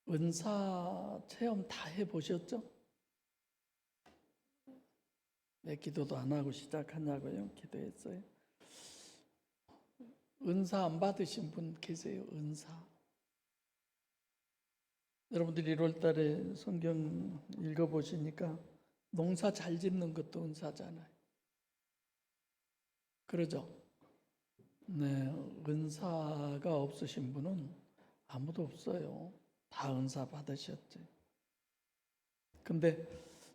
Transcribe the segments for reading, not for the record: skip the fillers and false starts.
은사 체험 다 해보셨죠? 왜 기도도 안 하고 시작하냐고요? 기도했어요. 은사 안 받으신 분 계세요? 은사. 여러분들이 1월 달에 성경 읽어보시니까 농사 잘 짓는 것도 은사잖아요. 그러죠? 네, 은사가 없으신 분은 아무도 없어요. 다 은사 받으셨지. 근데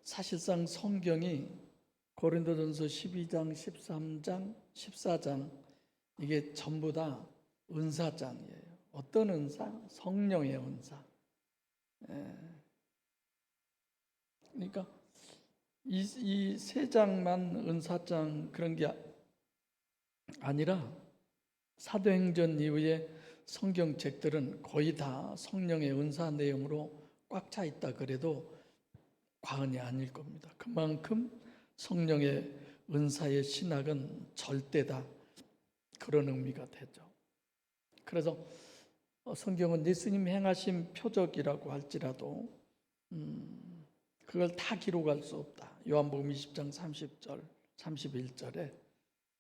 사실상 성경이 고린도전서 12장, 13장, 14장 이게 전부 다 은사장이에요. 어떤 은사? 성령의 은사. 그러니까 이 세 장만 은사장 그런 게 아니라 사도행전 이후에 성경책들은 거의 다 성령의 은사 내용으로 꽉 차 있다 그래도 과언이 아닐 겁니다. 그만큼 성령의 은사의 신학은 절대 다 그런 의미가 되죠. 그래서 성경은 예수님 행하신 표적이라고 할지라도 그걸 다 기록할 수 없다. 요한복음 20장 30절, 31절에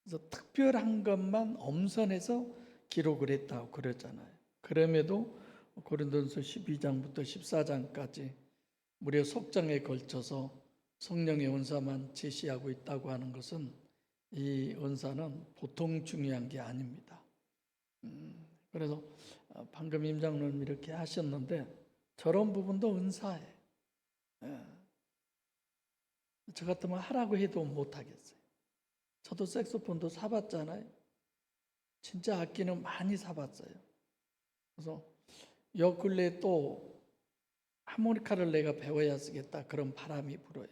그래서 특별한 것만 엄선해서 기록을 했다고 그러잖아요. 그럼에도 고린도전서 12장부터 14장까지 무려 속장에 걸쳐서 성령의 은사만 제시하고 있다고 하는 것은 이 은사는 보통 중요한 게 아닙니다. 그래서 방금 임장로님 이렇게 하셨는데 저런 부분도 은사예요. 저 같으면 하라고 해도 못하겠어요. 저도 색소폰도 사봤잖아요. 진짜 악기는 많이 사봤어요. 그래서 요 근래에 또 하모니카를 내가 배워야 쓰겠다 그런 바람이 불어요.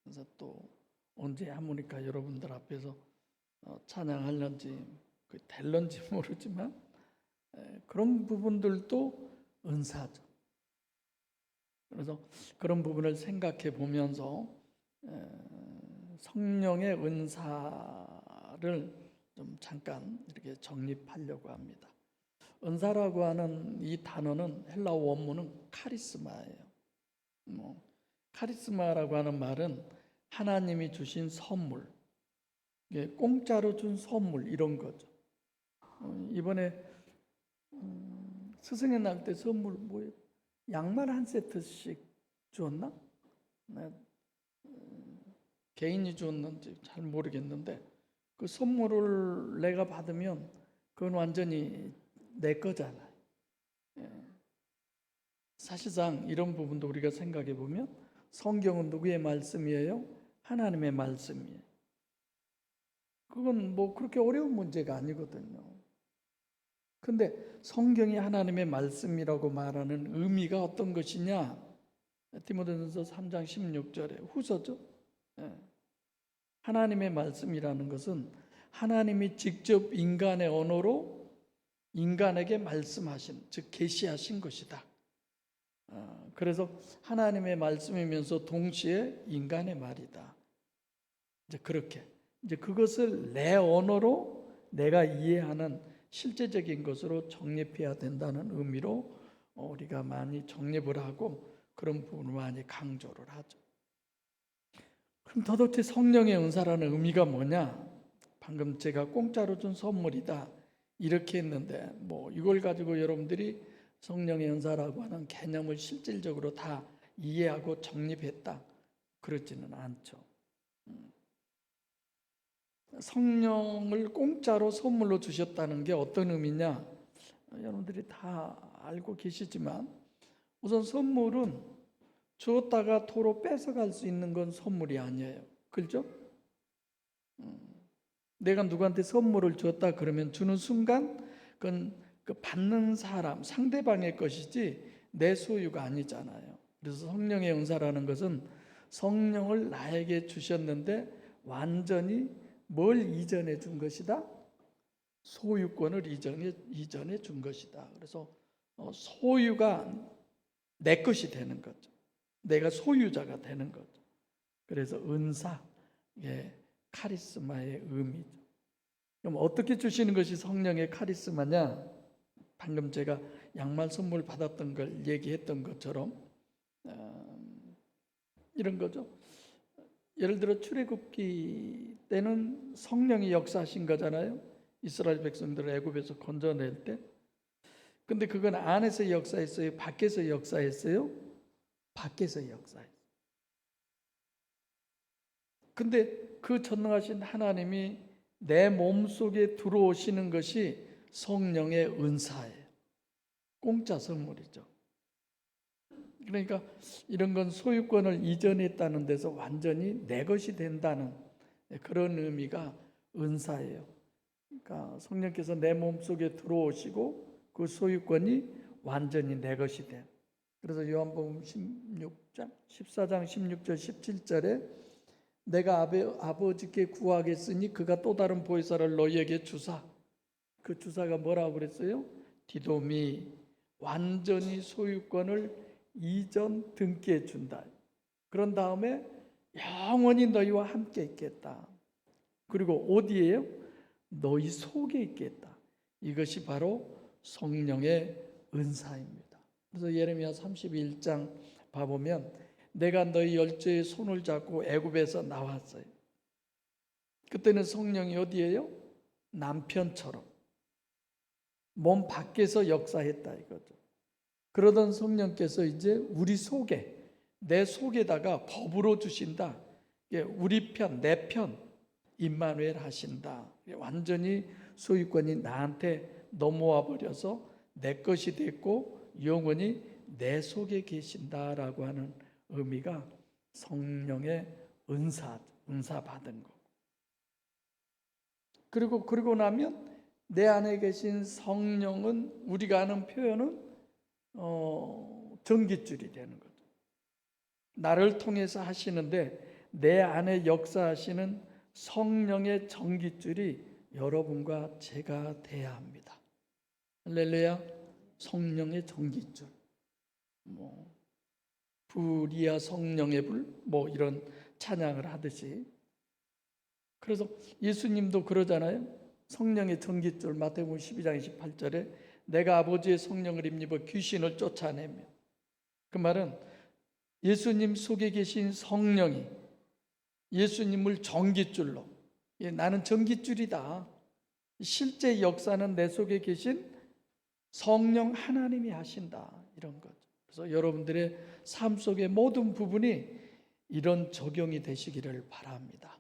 그래서 또 언제 하모니카 여러분들 앞에서 찬양할런지 될런지 모르지만 그런 부분들도 은사죠. 그래서 그런 부분을 생각해 보면서 성령의 은사를 좀 잠깐 이렇게 정립하려고 합니다. 은사라고 하는 이 단어는 헬라어 원문은 카리스마예요. 카리스마라고 하는 말은 하나님이 주신 선물, 공짜로 준 선물 이런 거죠. 이번에 스승의 날 때 선물 뭐예요? 양말 한 세트씩 주었나? 개인이 줬는지 잘 모르겠는데 그 선물을 내가 받으면 그건 완전히 내 거잖아요. 사실상 이런 부분도 우리가 생각해 보면 성경은 누구의 말씀이에요? 하나님의 말씀이에요. 그건 뭐 그렇게 어려운 문제가 아니거든요. 근데 성경이 하나님의 말씀이라고 말하는 의미가 어떤 것이냐? 디모데전서 3장 16절에 후서죠. 하나님의 말씀이라는 것은 하나님이 직접 인간의 언어로 인간에게 말씀하신, 즉 계시하신 것이다. 그래서 하나님의 말씀이면서 동시에 인간의 말이다. 이제 그렇게 이제 그것을 내 언어로 내가 이해하는 실제적인 것으로 정립해야 된다는 의미로 우리가 많이 정립을 하고 그런 부분을 많이 강조를 하죠. 그럼 도대체 성령의 은사라는 의미가 뭐냐? 방금 제가 공짜로 준 선물이다 이렇게 했는데 뭐 이걸 가지고 여러분들이 성령의 은사라고 하는 개념을 실질적으로 다 이해하고 정립했다 그렇지는 않죠. 성령을 공짜로 선물로 주셨다는 게 어떤 의미냐? 여러분들이 다 알고 계시지만 우선 선물은 주었다가 도로 뺏어갈 수 있는 건 선물이 아니에요. 그렇죠? 내가 누구한테 선물을 줬다 그러면 주는 순간 그건 그 받는 사람, 상대방의 것이지 내 소유가 아니잖아요. 그래서 성령의 은사라는 것은 성령을 나에게 주셨는데 완전히 뭘 이전해 준 것이다? 소유권을 이전해 준 것이다. 그래서 소유가 내 것이 되는 거죠. 내가 소유자가 되는 거죠. 그래서 은사, 카리스마의 의미죠. 그럼 어떻게 주시는 것이 성령의 카리스마냐? 방금 제가 양말 선물 받았던 걸 얘기했던 것처럼 이런 거죠. 예를 들어 출애굽기 때는 성령이 역사하신 거잖아요. 이스라엘 백성들을 애굽에서 건져낼 때. 근데 그건 안에서 역사했어요? 밖에서 역사했어요? 밖에서 역사했어요. 근데 그 전능하신 하나님이 내 몸속에 들어오시는 것이 성령의 은사예요. 공짜 선물이죠. 그러니까 이런 건 소유권을 이전했다는 데서 완전히 내 것이 된다는 그런 의미가 은사예요. 그러니까 성령께서 내 몸속에 들어오시고 그 소유권이 완전히 내 것이 돼. 그래서 요한복음 14장 16절 17절에 내가 아버지께 구하겠으니 그가 또 다른 보혜사를 너희에게 주사. 그 주사가 뭐라고 그랬어요? 디도미, 완전히 소유권을 이전 등기해 준다. 그런 다음에 영원히 너희와 함께 있겠다. 그리고 어디에요? 너희 속에 있겠다. 이것이 바로 성령의 은사입니다. 그래서 예레미야 31장 봐보면 내가 너희 열조의 손을 잡고 애굽에서 나왔어요. 그때는 성령이 어디에요? 남편처럼 몸 밖에서 역사했다 이거죠. 그러던 성령께서 이제 우리 속에, 내 속에다가 법으로 주신다. 우리 편, 내 편, 임마누엘 하신다. 완전히 소유권이 나한테 넘어와 버려서 내 것이 됐고 영원히 내 속에 계신다라고 하는 의미가 성령의 은사 받은 거. 그리고 나면 내 안에 계신 성령은 우리가 아는 표현은 전깃줄이 되는 거죠. 나를 통해서 하시는데 내 안에 역사하시는 성령의 전깃줄이 여러분과 제가 돼야 합니다. 할렐루야. 성령의 전깃줄. 불이야 성령의 불, 이런 찬양을 하듯이. 그래서 예수님도 그러잖아요. 성령의 전깃줄, 마태복음 12장 28절에 내가 아버지의 성령을 힘입어 귀신을 쫓아내며. 그 말은 예수님 속에 계신 성령이 예수님을 전깃줄로, 나는 전깃줄이다. 실제 역사는 내 속에 계신 성령 하나님이 하신다. 이런 거죠. 그래서 여러분들의 삶 속의 모든 부분이 이런 적용이 되시기를 바랍니다.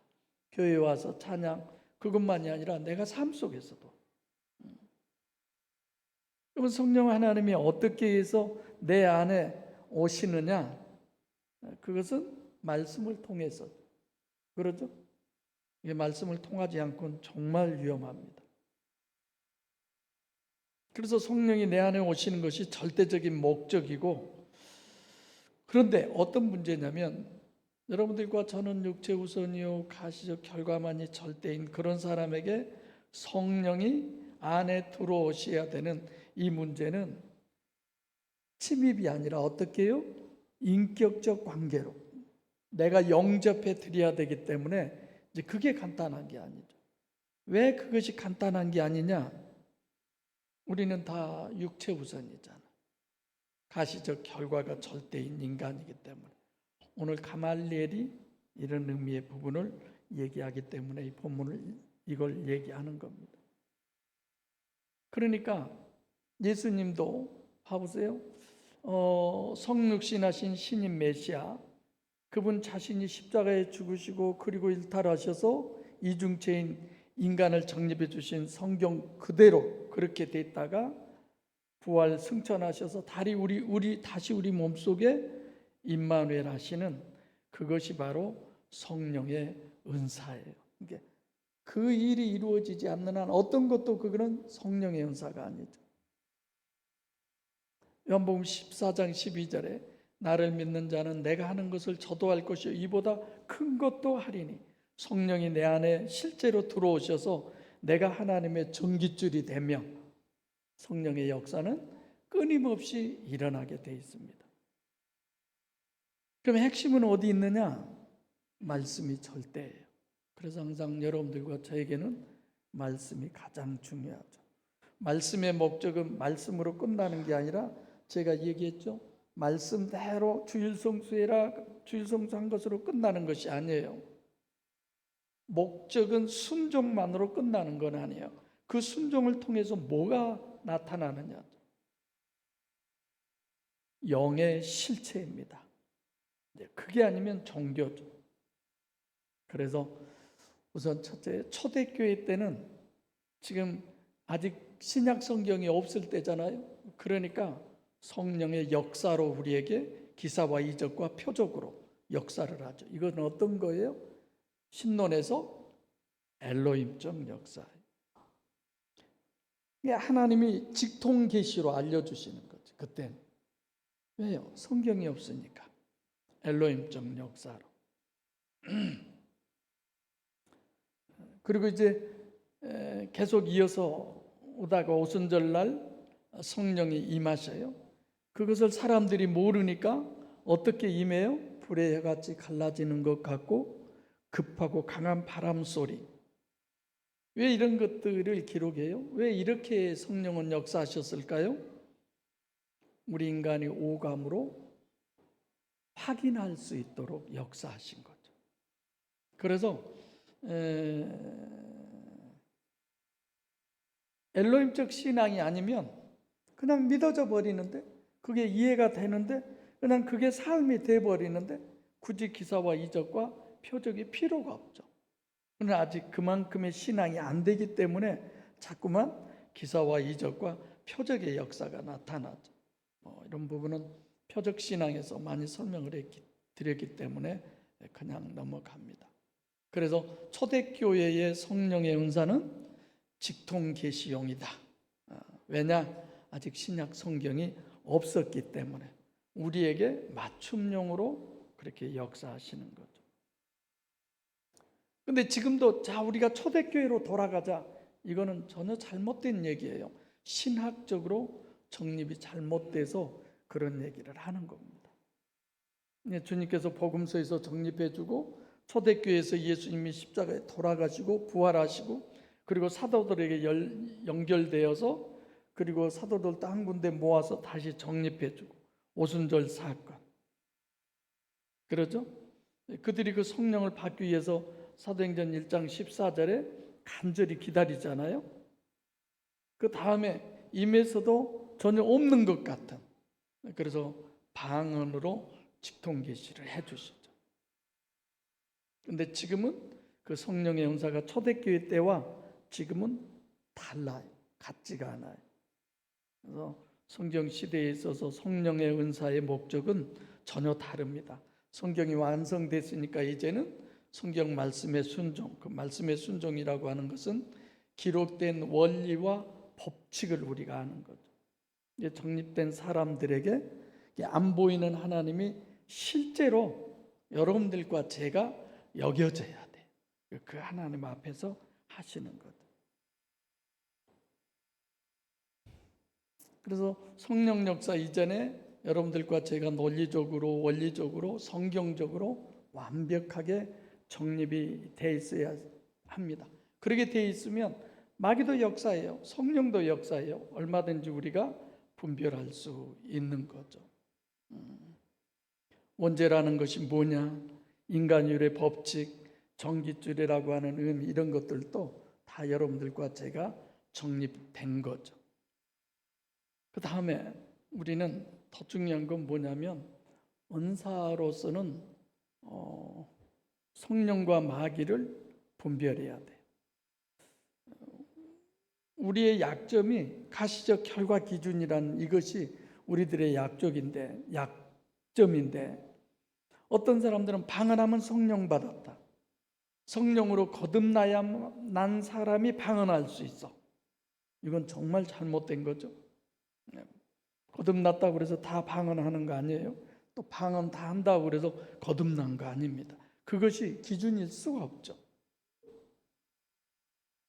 교회에 와서 찬양 그것만이 아니라 내가 삶 속에서도. 그러면 성령 하나님이 어떻게 해서 내 안에 오시느냐? 그것은 말씀을 통해서. 그렇죠? 이게 말씀을 통하지 않고는 정말 위험합니다. 그래서 성령이 내 안에 오시는 것이 절대적인 목적이고, 그런데 어떤 문제냐면 여러분들과 저는 육체 우선이요 가시적 결과만이 절대인 그런 사람에게 성령이 안에 들어오셔야 되는 이 문제는 침입이 아니라 어떻게 해요? 인격적 관계로 내가 영접해 드려야 되기 때문에 이제 그게 간단한 게 아니죠. 왜 그것이 간단한 게 아니냐? 우리는 다 육체 우선이잖아. 가시적 결과가 절대인 인간이기 때문에. 오늘 가말리엘이 이런 의미의 부분을 얘기하기 때문에 이 본문을 이걸 얘기하는 겁니다. 그러니까 예수님도 봐보세요. 성육신하신 신인 메시아, 그분 자신이 십자가에 죽으시고 그리고 일탈하셔서 이중체인 인간을 정립해 주신 성경 그대로 그렇게 됐다가 부활 승천하셔서 다시 우리 몸속에 임마누엘 하시는 그것이 바로 성령의 은사예요. 그러니까 그 일이 이루어지지 않는 한 어떤 것도 그거는 성령의 은사가 아니죠. 요한복음 14장 12절에 나를 믿는 자는 내가 하는 것을 저도 할 것이요 이보다 큰 것도 하리니. 성령이 내 안에 실제로 들어오셔서 내가 하나님의 전깃줄이 되며 성령의 역사는 끊임없이 일어나게 돼 있습니다. 그럼 핵심은 어디 있느냐? 말씀이 절대예요. 그래서 항상 여러분들과 저에게는 말씀이 가장 중요하죠. 말씀의 목적은 말씀으로 끝나는 게 아니라 제가 얘기했죠. 말씀대로 주일성수해라, 주일성수한 것으로 끝나는 것이 아니에요. 목적은 순종만으로 끝나는 건 아니에요. 그 순종을 통해서 뭐가 나타나느냐? 영의 실체입니다. 그게 아니면 종교죠. 그래서 우선 첫째, 초대교회 때는 지금 아직 신약 성경이 없을 때잖아요. 그러니까 성령의 역사로 우리에게 기사와 이적과 표적으로 역사를 하죠. 이건 어떤 거예요? 신론에서 엘로힘적 역사예요. 하나님이 직통 계시로 알려주시는 거죠. 그때는. 왜요? 성경이 없으니까. 엘로힘적 역사로. 그리고 이제 계속 이어서 오다가 오순절날 성령이 임하셔요. 그것을 사람들이 모르니까 어떻게 임해요? 불의 해같이 갈라지는 것 같고 급하고 강한 바람 소리. 왜 이런 것들을 기록해요? 왜 이렇게 성령은 역사하셨을까요? 우리 인간이 오감으로 확인할 수 있도록 역사하신 거죠. 그래서 엘로힘적 신앙이 아니면 그냥 믿어져 버리는데, 그게 이해가 되는데, 그냥 그게 삶이 돼버리는데 굳이 기사와 이적과 표적이 필요가 없죠. 그러나 아직 그만큼의 신앙이 안 되기 때문에 자꾸만 기사와 이적과 표적의 역사가 나타나죠. 이런 부분은 표적 신앙에서 많이 설명을 드렸기 때문에 그냥 넘어갑니다. 그래서 초대교회의 성령의 은사는 직통계시용이다. 왜냐? 아직 신약 성경이 없었기 때문에 우리에게 맞춤용으로 그렇게 역사하시는 거죠. 근데 지금도 자 우리가 초대교회로 돌아가자, 이거는 전혀 잘못된 얘기예요. 신학적으로 정립이 잘못돼서 그런 얘기를 하는 겁니다. 주님께서 복음서에서 정립해주고 초대교회에서 예수님이 십자가에 돌아가시고 부활하시고 그리고 사도들에게 연결되어서 그리고 사도들 한 군데 모아서 다시 정립해주고 오순절 사건, 그러죠? 그들이 그 성령을 받기 위해서 사도행전 1장 14절에 간절히 기다리잖아요. 그 다음에 임에서도 전혀 없는 것 같은, 그래서 방언으로 직통계시를 해주시죠. 근데 지금은 그 성령의 은사가 초대교회 때와 지금은 달라요. 같지가 않아요. 그래서 성경 시대에 있어서 성령의 은사의 목적은 전혀 다릅니다. 성경이 완성됐으니까 이제는 성경 말씀의 순종, 그 말씀의 순종이라고 하는 것은 기록된 원리와 법칙을 우리가 아는 거죠. 이제 정립된 사람들에게 안 보이는 하나님이 실제로 여러분들과 제가 여겨져야 돼. 그 하나님 앞에서 하시는 것. 그래서 성령 역사 이전에 여러분들과 제가 논리적으로, 원리적으로, 성경적으로 완벽하게 정립이 돼 있어야 합니다. 그렇게 돼 있으면 마귀도 역사예요. 성령도 역사예요. 얼마든지 우리가 분별할 수 있는 거죠. 원죄라는 것이 뭐냐, 인간율의 법칙, 전깃줄이라고 하는 의미, 이런 것들도 다 여러분들과 제가 정립된 거죠. 그 다음에 우리는 더 중요한 건 뭐냐면 은사로서는 성령과 마귀를 분별해야 돼요. 우리의 약점이 가시적 결과 기준이라는 이것이 우리들의 약점인데 어떤 사람들은 방언하면 성령 받았다. 성령으로 거듭난 사람이 방언할 수 있어. 이건 정말 잘못된 거죠. 거듭났다고 그래서 다 방언하는 거 아니에요. 또 방언 다 한다고 그래서 거듭난 거 아닙니다. 그것이 기준일 수가 없죠.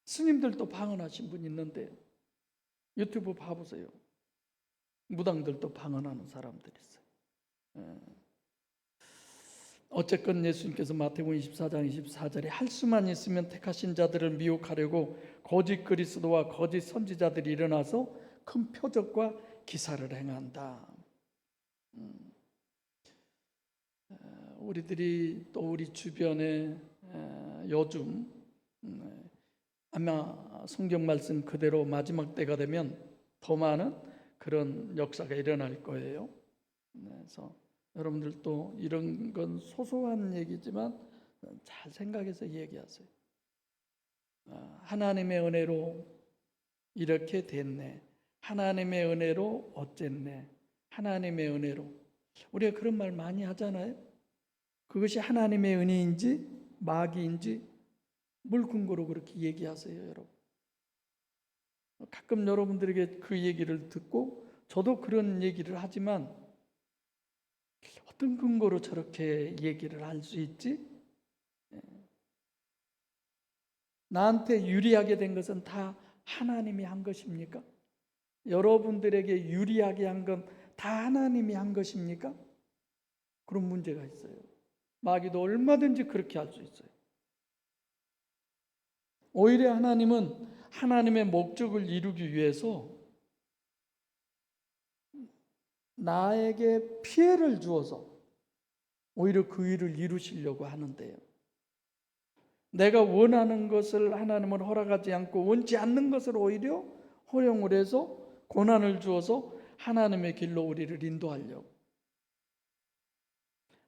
스님들도 방언하신 분 있는데 유튜브 봐보세요. 무당들도 방언하는 사람들이 있어요. 어쨌건 예수님께서 마태복음 24장 24절에 할 수만 있으면 택하신 자들을 미혹하려고 거짓 그리스도와 거짓 선지자들이 일어나서 큰 표적과 기사를 행한다. 우리들이 또 우리 주변에 요즘 아마 성경 말씀 그대로 마지막 때가 되면 더 많은 그런 역사가 일어날 거예요. 그래서 여러분들도 이런 건 소소한 얘기지만 잘 생각해서 얘기하세요. 하나님의 은혜로 이렇게 됐네. 하나님의 은혜로 어쨌네. 하나님의 은혜로. 우리가 그런 말 많이 하잖아요. 그것이 하나님의 은혜인지 마귀인지 뭘 근거로 그렇게 얘기하세요, 여러분? 가끔 여러분들에게 그 얘기를 듣고 저도 그런 얘기를 하지만 어떤 근거로 저렇게 얘기를 할 수 있지? 나한테 유리하게 된 것은 다 하나님이 한 것입니까? 여러분들에게 유리하게 한 건 다 하나님이 한 것입니까? 그런 문제가 있어요. 마귀도 얼마든지 그렇게 할 수 있어요. 오히려 하나님은 하나님의 목적을 이루기 위해서 나에게 피해를 주어서 오히려 그 일을 이루시려고 하는데요. 내가 원하는 것을 하나님은 허락하지 않고 원치 않는 것을 오히려 허용을 해서 고난을 주어서 하나님의 길로 우리를 인도하려고.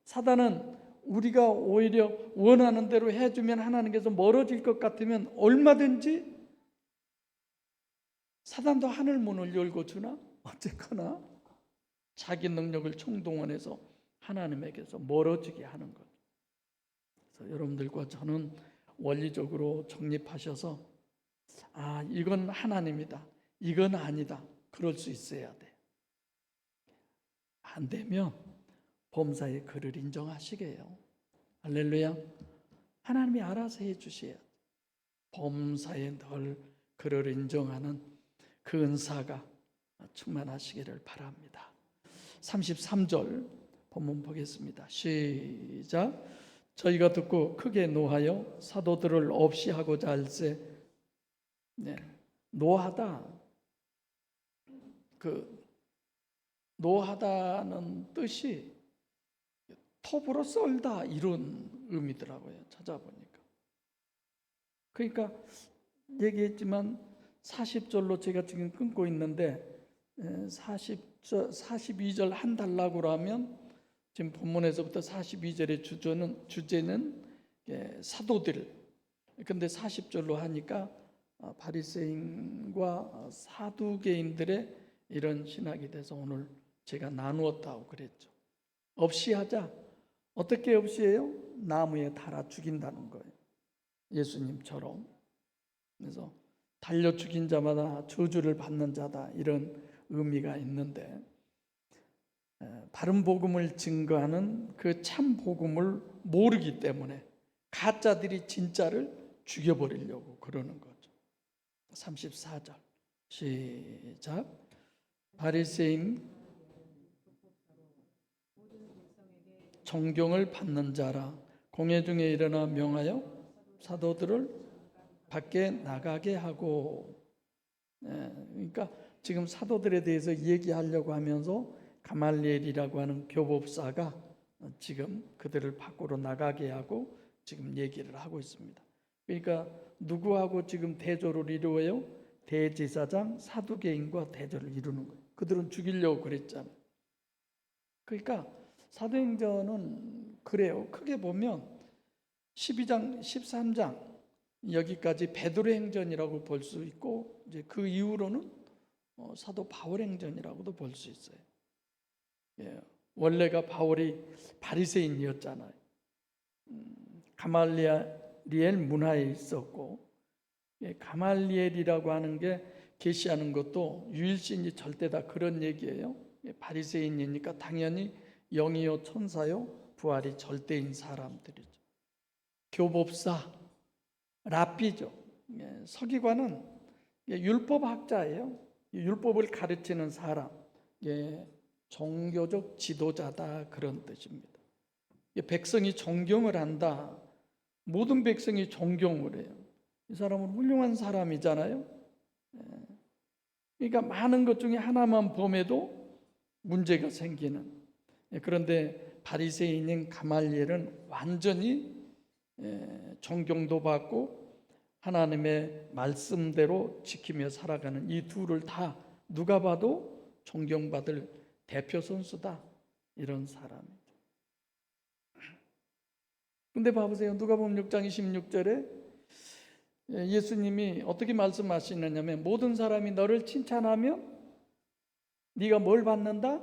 사단은 우리가 오히려 원하는 대로 해주면 하나님께서 멀어질 것 같으면 얼마든지 사단도 하늘 문을 열고 주나? 어쨌거나 자기 능력을 총동원해서 하나님에게서 멀어지게 하는 것. 그래서 여러분들과 저는 원리적으로 정립하셔서 이건 하나님이다. 이건 아니다. 그럴 수 있어야 돼. 안 되면 범사의 그를 인정하시게요. 할렐루야. 하나님이 알아서 해주셔야 돼. 범사에 늘 그를 인정하는 그 은사가 충만하시기를 바랍니다. 33절 본문 보겠습니다. 시작. 저희가 듣고 크게 노하여 사도들을 없이 하고자 할세. 노하다. 노하다는 뜻이 톱으로 썰다 이런 의미더라고요. 찾아보니까. 그러니까 얘기했지만 40절로 제가 지금 끊고 있는데 42절 한 달락으로 하면 지금 본문에서부터 42절의 주제는 사도들. 근데 40절로 하니까 바리새인과 사두개인들의 이런 신학이 돼서 오늘 제가 나누었다고 그랬죠. 없이 하자. 어떻게 없이 해요? 나무에 달아 죽인다는 거예요. 예수님처럼. 그래서 달려 죽인 자마다 저주를 받는 자다 이런 의미가 있는데 바른 복음을 증거하는 그 참 복음을 모르기 때문에 가짜들이 진짜를 죽여버리려고 그러는 거죠. 34절 시작. 바리새인 존경을 받는 자라 공회 중에 일어나 명하여 사도들을 밖에 나가게 하고. 그러니까 지금 사도들에 대해서 얘기하려고 하면서 가말리엘이라고 하는 교법사가 지금 그들을 밖으로 나가게 하고 지금 얘기를 하고 있습니다. 그러니까 누구하고 지금 대조를 이루어요? 대제사장 사두개인과 대조를 이루는 거예요. 그들은 죽이려고 그랬잖아요. 그러니까 사도행전은 그래요. 크게 보면 12장, 13장 여기까지 베드로 행전이라고 볼 수 있고 이제 그 이후로는 사도 바울 행전이라고도 볼 수 있어요. 원래가 바울이 바리새인이었잖아요. 가말리엘 문화에 있었고 가말리엘이라고 하는 게 계시하는 것도 유일신이 절대 다 그런 얘기예요. 바리새인이니까 당연히 영이요 천사요 부활이 절대인 사람들이죠. 교법사 랍비죠. 서기관은 율법학자예요. 율법을 가르치는 사람, 종교적 지도자다 그런 뜻입니다. 백성이 존경을 한다. 모든 백성이 존경을 해요. 이 사람은 훌륭한 사람이잖아요. 그러니까 많은 것 중에 하나만 범해도 문제가 생기는. 그런데 바리새인인 가말리엘은 완전히 존경도 받고 하나님의 말씀대로 지키며 살아가는 이 둘을 다 누가 봐도 존경받을 대표 선수다. 이런 사람이죠. 근데 봐보세요. 누가복음 6장 26절에 예수님이 어떻게 말씀하시느냐면 모든 사람이 너를 칭찬하면 네가 뭘 받는다?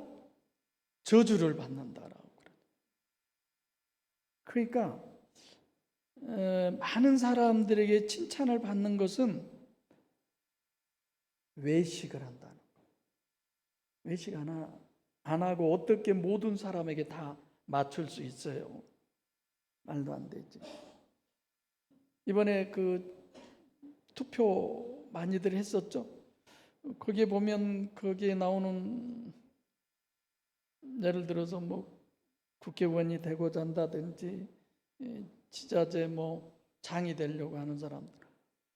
저주를 받는다라고 그래요. 그러니까 많은 사람들에게 칭찬을 받는 것은 외식을 한다는 거예요. 외식 안 하고 어떻게 모든 사람에게 다 맞출 수 있어요? 말도 안 되지. 이번에 그 투표 많이들 했었죠. 거기에 보면 거기에 나오는 예를 들어서 뭐 국회의원이 되고자 한다든지 지자체 뭐 장이 되려고 하는 사람들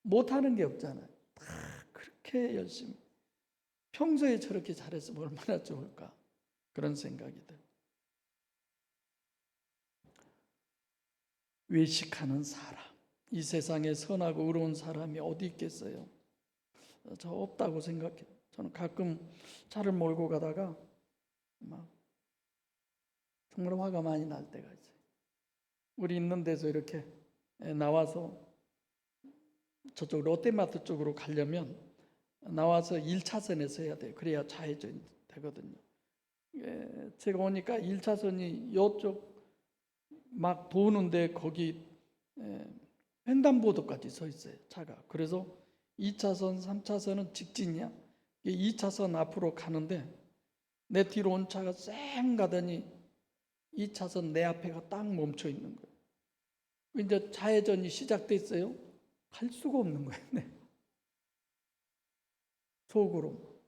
못하는 게 없잖아요. 다 그렇게 열심히 평소에 저렇게 잘했으면 얼마나 좋을까 그런 생각이 들어요. 외식하는 사람, 이 세상에 선하고 의로운 사람이 어디 있겠어요? 저 없다고 생각해요. 저는 가끔 차를 몰고 가다가 막 정말 화가 많이 날 때가 있어요. 우리 있는 데서 이렇게 나와서 저쪽 롯데마트 쪽으로 가려면 나와서 1차선에서 해야 돼요. 그래야 좌회전이 되거든요. 제가 오니까 1차선이 이쪽 막 도는데 거기 횡단보도까지 서 있어요. 차가. 그래서 2차선, 3차선은 직진이야. 2차선 앞으로 가는데 내 뒤로 온 차가 쌩 가더니 2차선 내 앞에가 딱 멈춰 있는 거예요. 이제 좌회전이 시작됐어요. 갈 수가 없는 거예요. 네. 속으로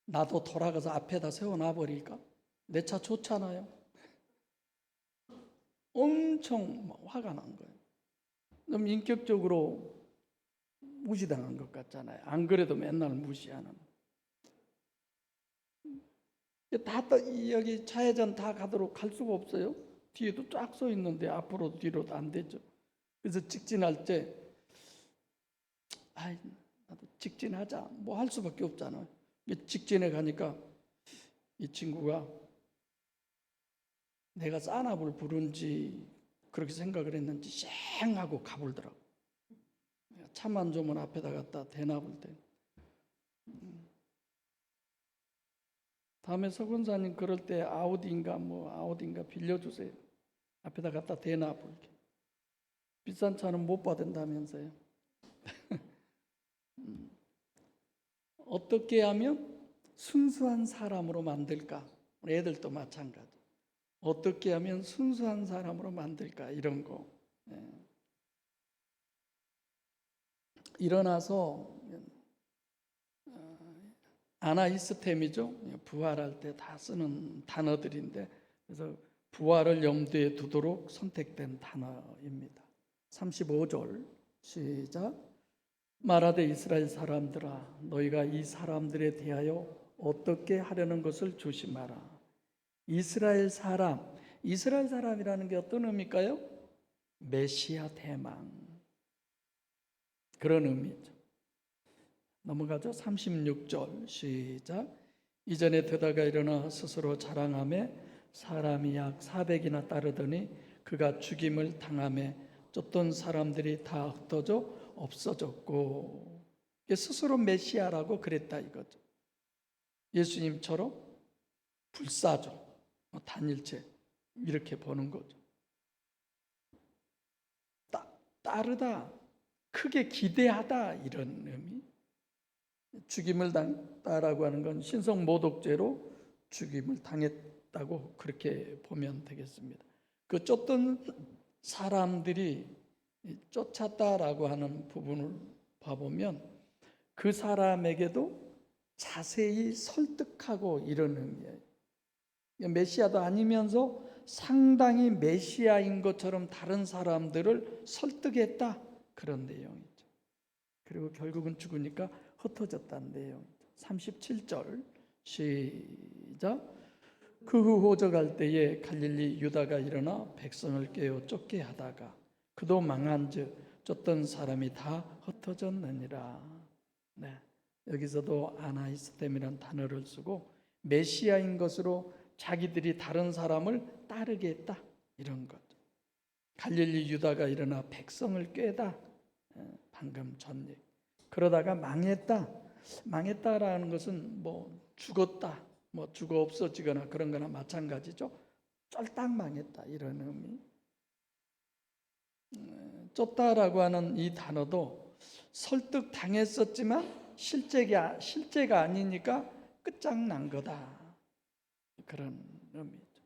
나도 돌아가서 앞에다 세워놔 버릴까? 내 차 좋잖아요. 엄청 화가 난 거예요. 너무 인격적으로 무시당한 것 같잖아요. 안 그래도 맨날 무시하는. 여기 좌회전 다 가도록 갈 수가 없어요. 뒤에도 쫙 서 있는데 앞으로 뒤로도 안 되죠. 그래서 직진할 때 나도 직진하자 뭐 할 수밖에 없잖아요. 직진해 가니까 이 친구가 내가 싼압을 부른지 그렇게 생각을 했는지 쌩 하고 가불더라고. 차만 주면 앞에다 갖다 대놔볼 때. 다음에 서군사님 그럴 때 아우디인가 빌려주세요. 앞에다 갖다 대놔볼게. 비싼 차는 못 받은다면서요. 어떻게 하면 순수한 사람으로 만들까? 우리 애들도 마찬가지. 어떻게 하면 순수한 사람으로 만들까? 이런 거. 일어나서 아나히스템이죠. 부활할 때 다 쓰는 단어들인데 그래서 부활을 염두에 두도록 선택된 단어입니다. 35절 시작. 말하되 이스라엘 사람들아 너희가 이 사람들에 대하여 어떻게 하려는 것을 조심하라. 이스라엘 사람이라는 게 어떤 의미일까요? 메시아 대망 그런 의미죠. 넘어가죠. 36절 시작. 이전에 되다가 일어나 스스로 자랑하며 사람이 약 400이나 따르더니 그가 죽임을 당하며 쫓던 사람들이 다 흩어져 없어졌고 스스로 메시아라고 그랬다 이거죠. 예수님처럼 불사조 단일체 이렇게 보는 거죠. 따르다 크게 기대하다 이런 의미. 죽임을 당했다라고 하는 건 신성모독죄로 죽임을 당했다고 그렇게 보면 되겠습니다. 그 쫓던 사람들이 쫓았다라고 하는 부분을 봐보면 그 사람에게도 자세히 설득하고 이런 의미예요. 메시아도 아니면서 상당히 메시아인 것처럼 다른 사람들을 설득했다, 그런 내용이죠. 그리고 결국은 죽으니까 흩어졌다는 내용이죠. 37절 시작. 그 후 호적할 때에 갈릴리 유다가 일어나 백성을 깨어 쫓게 하다가 그도 망한즉 쫓던 사람이 다 흩어졌느니라. 네, 여기서도 아나이스템이라는 단어를 쓰고 메시아인 것으로 자기들이 다른 사람을 따르게 했다, 이런 것. 갈릴리 유다가 일어나 백성을 꾀다. 방금 전 얘기. 그러다가 망했다. 망했다라는 것은 뭐 죽었다, 뭐 죽어 없어지거나 그런 거나 마찬가지죠. 쫄딱 망했다, 이런 의미. 쫓다라고 하는 이 단어도 설득 당했었지만 실제가 아니니까 끝장난 거다, 그런 의미죠.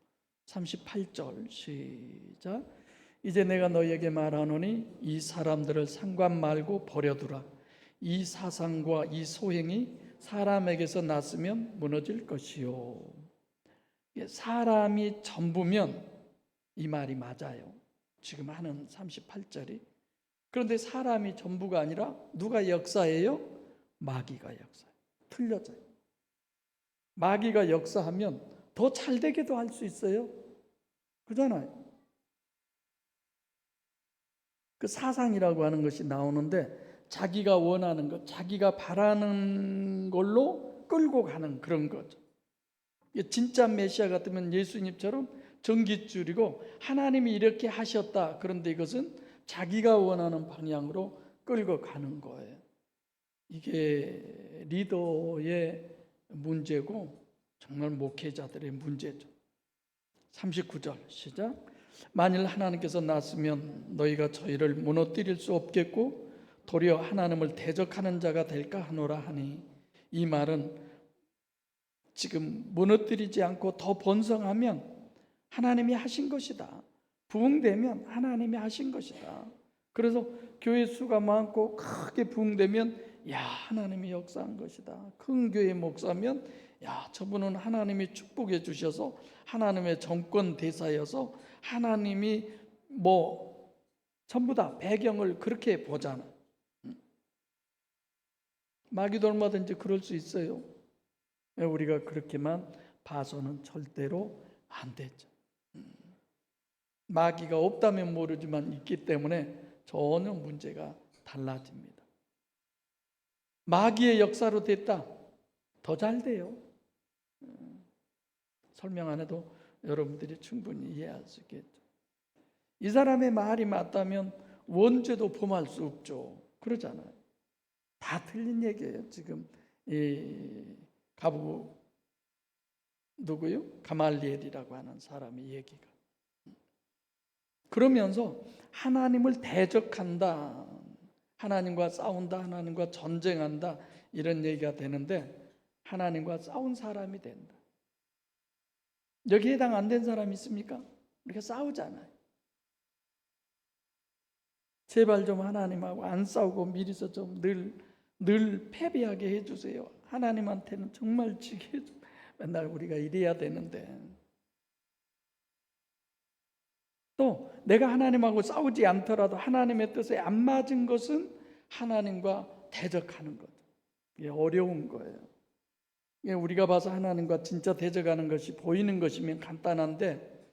38절 시작. 이제 내가 너에게 말하노니 이 사람들을 상관 말고 버려두라. 이 사상과 이 소행이 사람에게서 났으면 무너질 것이요. 사람이 전부면 이 말이 맞아요, 지금 하는 38절이. 그런데 사람이 전부가 아니라 누가 역사해요? 마귀가 역사해요. 틀려져요. 마귀가 역사하면 더 잘되게도 할 수 있어요. 그잖아요. 그 사상이라고 하는 것이 나오는데 자기가 원하는 것, 자기가 바라는 걸로 끌고 가는 그런 거죠. 진짜 메시아 같으면 예수님처럼 전깃줄이고 하나님이 이렇게 하셨다, 그런데 이것은 자기가 원하는 방향으로 끌고 가는 거예요. 이게 리더의 문제고 정말 목회자들의 문제죠. 39절 시작. 만일 하나님께서 났으면 너희가 저희를 무너뜨릴 수 없겠고 도리어 하나님을 대적하는 자가 될까 하노라 하니, 이 말은 지금 무너뜨리지 않고 더 번성하면 하나님이 하신 것이다, 부흥되면 하나님이 하신 것이다. 그래서 교회 수가 많고 크게 부흥되면 야, 하나님이 역사한 것이다. 큰 교회 목사면 야, 저분은 하나님이 축복해 주셔서 하나님의 정권 대사여서 하나님이 뭐 전부 다 배경을 그렇게 보잖아. 마귀도 얼마든지 그럴 수 있어요. 우리가 그렇게만 봐서는 절대로 안 되죠. 마귀가 없다면 모르지만 있기 때문에 전혀 문제가 달라집니다. 마귀의 역사로 됐다, 더 잘 돼요. 설명 안 해도 여러분들이 충분히 이해할 수 있겠죠. 이 사람의 말이 맞다면 원죄도 범할 수 없죠. 그러잖아요. 다 틀린 얘기예요. 지금 이 가부 누구요? 가말리엘이라고 하는 사람의 얘기가. 그러면서 하나님을 대적한다, 하나님과 싸운다, 하나님과 전쟁한다, 이런 얘기가 되는데 하나님과 싸운 사람이 된다. 여기에 해당 안 된 사람이 있습니까? 우리가 싸우잖아요. 제발 좀 하나님하고 안 싸우고 미리서 좀 늘 패배하게 해주세요. 하나님한테는 정말 지게 해줘. 맨날 우리가 이래야 되는데. 또 내가 하나님하고 싸우지 않더라도 하나님의 뜻에 안 맞은 것은 하나님과 대적하는 거죠. 이게 어려운 거예요. 우리가 봐서 하나님과 진짜 대적하는 것이 보이는 것이면 간단한데,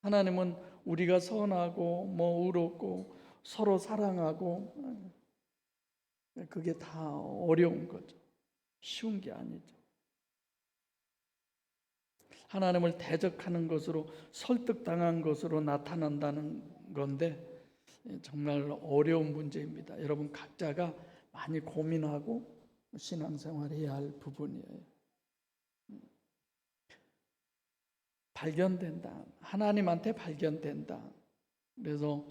하나님은 우리가 선하고 뭐 의롭고 서로 사랑하고, 그게 다 어려운 거죠. 쉬운 게 아니죠. 하나님을 대적하는 것으로 설득당한 것으로 나타난다는 건데 정말 어려운 문제입니다. 여러분 각자가 많이 고민하고 신앙생활해야 할 부분이에요. 발견된다. 하나님한테 발견된다. 그래서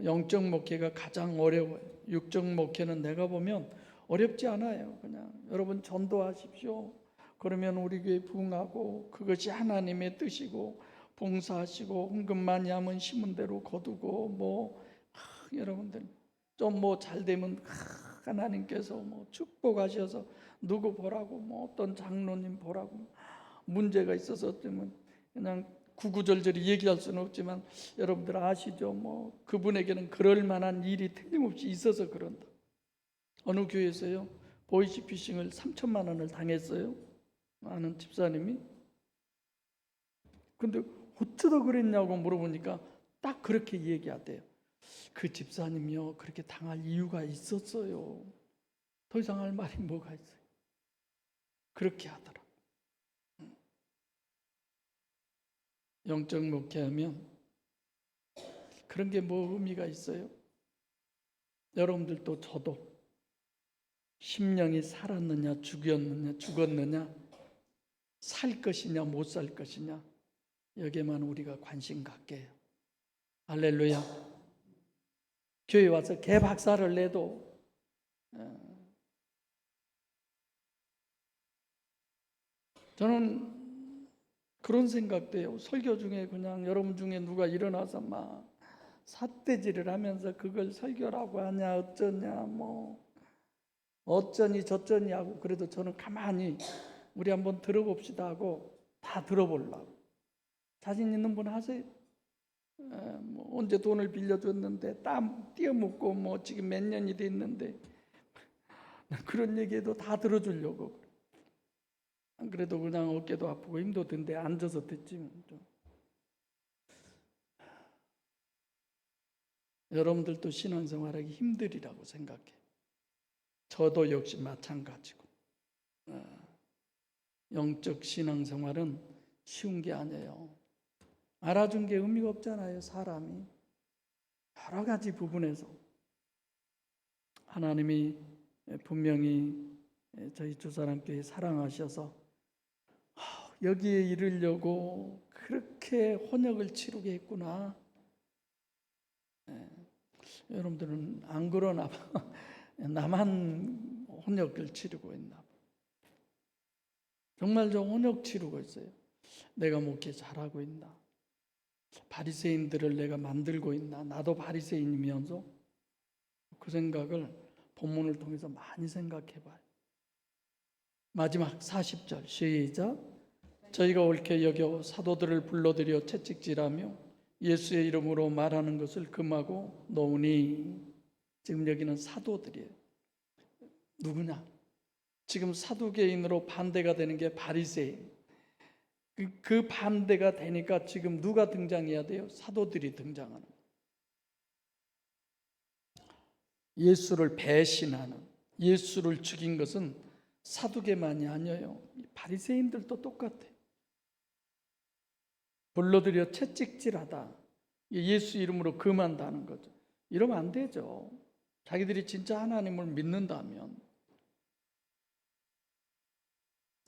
영적 목회가 가장 어려워요. 육적 목회는 내가 보면 어렵지 않아요. 그냥 여러분 전도하십시오. 그러면 우리 교회 부흥하고 그것이 하나님의 뜻이고 봉사하시고 헌금 많이 하면 심은 대로 거두고 뭐 여러분들 좀 뭐 잘 되면 하나님께서 뭐 축복하셔서 누구 보라고 뭐 어떤 장로님 보라고 문제가 있어서 때문에 그냥 구구절절히 얘기할 수는 없지만 여러분들 아시죠? 뭐 그분에게는 그럴 만한 일이 틀림없이 있어서 그런다. 어느 교회에서요 보이스피싱을 3천만 원을 당했어요. 아는 집사님이. 근데 어쩌다 그랬냐고 물어보니까 딱 그렇게 얘기하대요. 그 집사님이요 그렇게 당할 이유가 있었어요. 더 이상 할 말이 뭐가 있어요. 그렇게 하더라. 영적 목회하면 그런 게 뭐 의미가 있어요? 여러분들도 저도 심령이 살았느냐 죽었느냐 살 것이냐 못 살 것이냐 여기에만 우리가 관심 갖게 해요. 할렐루야. 교회 와서 개박살을 내도 저는 그런 생각도 해요. 설교 중에 그냥 여러분 중에 누가 일어나서 막 삿대질을 하면서 그걸 설교라고 하냐 어쩌냐 뭐 어쩌니 저쩌니 하고 그래도 저는 가만히 우리 한번 들어봅시다 하고 다 들어보려고. 자신 있는 분 하세요. 뭐 언제 돈을 빌려줬는데 땀 띄어묻고 뭐 지금 몇 년이 됐는데 그런 얘기해도 다 들어주려고. 안 그래도 그냥 어깨도 아프고 힘도 든데 앉아서 듣지. 여러분들도 신앙생활하기 힘들이라고 생각해. 저도 역시 마찬가지고. 영적 신앙생활은 쉬운 게 아니에요. 알아준 게 의미가 없잖아요. 사람이 여러 가지 부분에서 하나님이 분명히 저희 주사랑교회 사랑하셔서 여기에 이르려고 그렇게 혼역을 치르게 했구나. 여러분들은 안 그러나 봐. 나만 혼역을 치르고 있나 봐. 정말 저 혼역 치르고 있어요. 내가 목회 잘하고 있나? 바리새인들을 내가 만들고 있나? 나도 바리새인이면서 그 생각을 본문을 통해서 많이 생각해 봐요. 마지막 40절 시작. 저희가 옳게 여겨 사도들을 불러들여 채찍질하며 예수의 이름으로 말하는 것을 금하고 놓으니. 지금 여기는 사도들이에요. 누구냐? 지금 사두개인으로 반대가 되는 게 바리새인. 그 반대가 되니까 지금 누가 등장해야 돼요? 사도들이 등장하는 거예요. 예수를 배신하는, 예수를 죽인 것은 사두개만이 아니에요. 바리새인들도 똑같아요. 불러들여 채찍질하다. 예수 이름으로 금한다는 거죠. 이러면 안 되죠. 자기들이 진짜 하나님을 믿는다면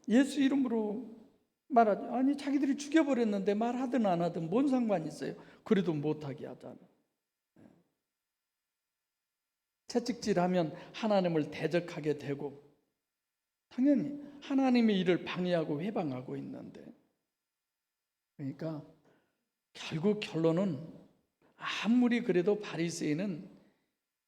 예수 이름으로 말하지. 아니 자기들이 죽여버렸는데 말하든 안 하든 뭔 상관이 있어요. 그래도 못하게 하잖아. 채찍질하면 하나님을 대적하게 되고 당연히 하나님의 일을 방해하고 회방하고 있는데, 그러니까 결국 결론은 아무리 그래도 바리새인은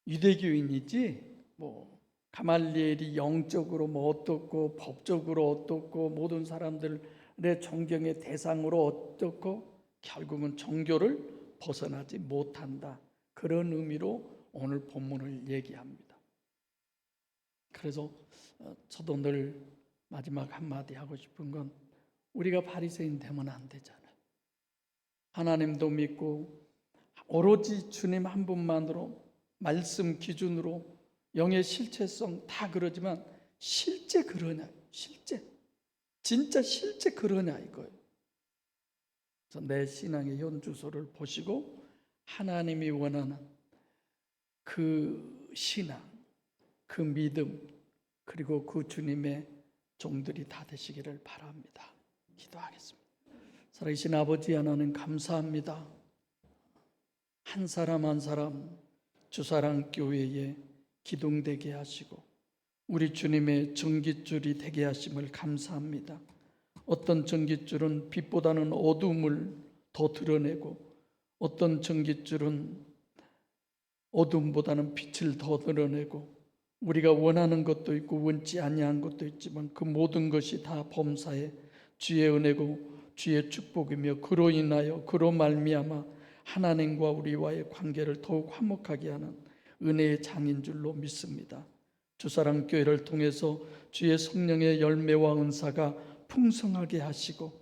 유대교인이지 뭐 가말리엘이 영적으로 뭐 어떻고 법적으로 어떻고 모든 사람들의 존경의 대상으로 어떻고 결국은 종교를 벗어나지 못한다. 그런 의미로 오늘 본문을 얘기합니다. 그래서 저도 늘 마지막 한마디 하고 싶은 건 우리가 바리새인 되면 안 되잖아요. 하나님도 믿고 오로지 주님 한 분만으로 말씀 기준으로 영의 실체성 다 그러지만 실제 그러냐? 실제 진짜 실제 그러냐 이거예요. 그래서 내 신앙의 현주소를 보시고 하나님이 원하는 그 신앙, 그 믿음, 그리고 그 주님의 종들이 다 되시기를 바랍니다. 기도하겠습니다. 살아계신 아버지 하나님 감사합니다. 한 사람 한 사람 주사랑교회에 기둥되게 하시고 우리 주님의 전깃줄이 되게 하심을 감사합니다. 어떤 전깃줄은 빛보다는 어둠을 더 드러내고 어떤 전깃줄은 어둠보다는 빛을 더 드러내고 우리가 원하는 것도 있고 원치 아니한 것도 있지만 그 모든 것이 다 범사에 주의 은혜고 주의 축복이며 그로 인하여 그로 말미암아 하나님과 우리와의 관계를 더욱 화목하게 하는 은혜의 장인 줄로 믿습니다. 주사랑교회를 통해서 주의 성령의 열매와 은사가 풍성하게 하시고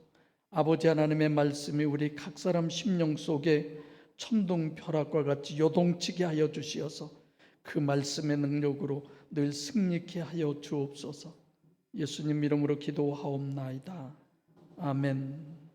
아버지 하나님의 말씀이 우리 각 사람 심령 속에 천둥벼락과 같이 요동치게 하여 주시어서 그 말씀의 능력으로 늘 승리케 하여 주옵소서. 예수님 이름으로 기도하옵나이다. 아멘.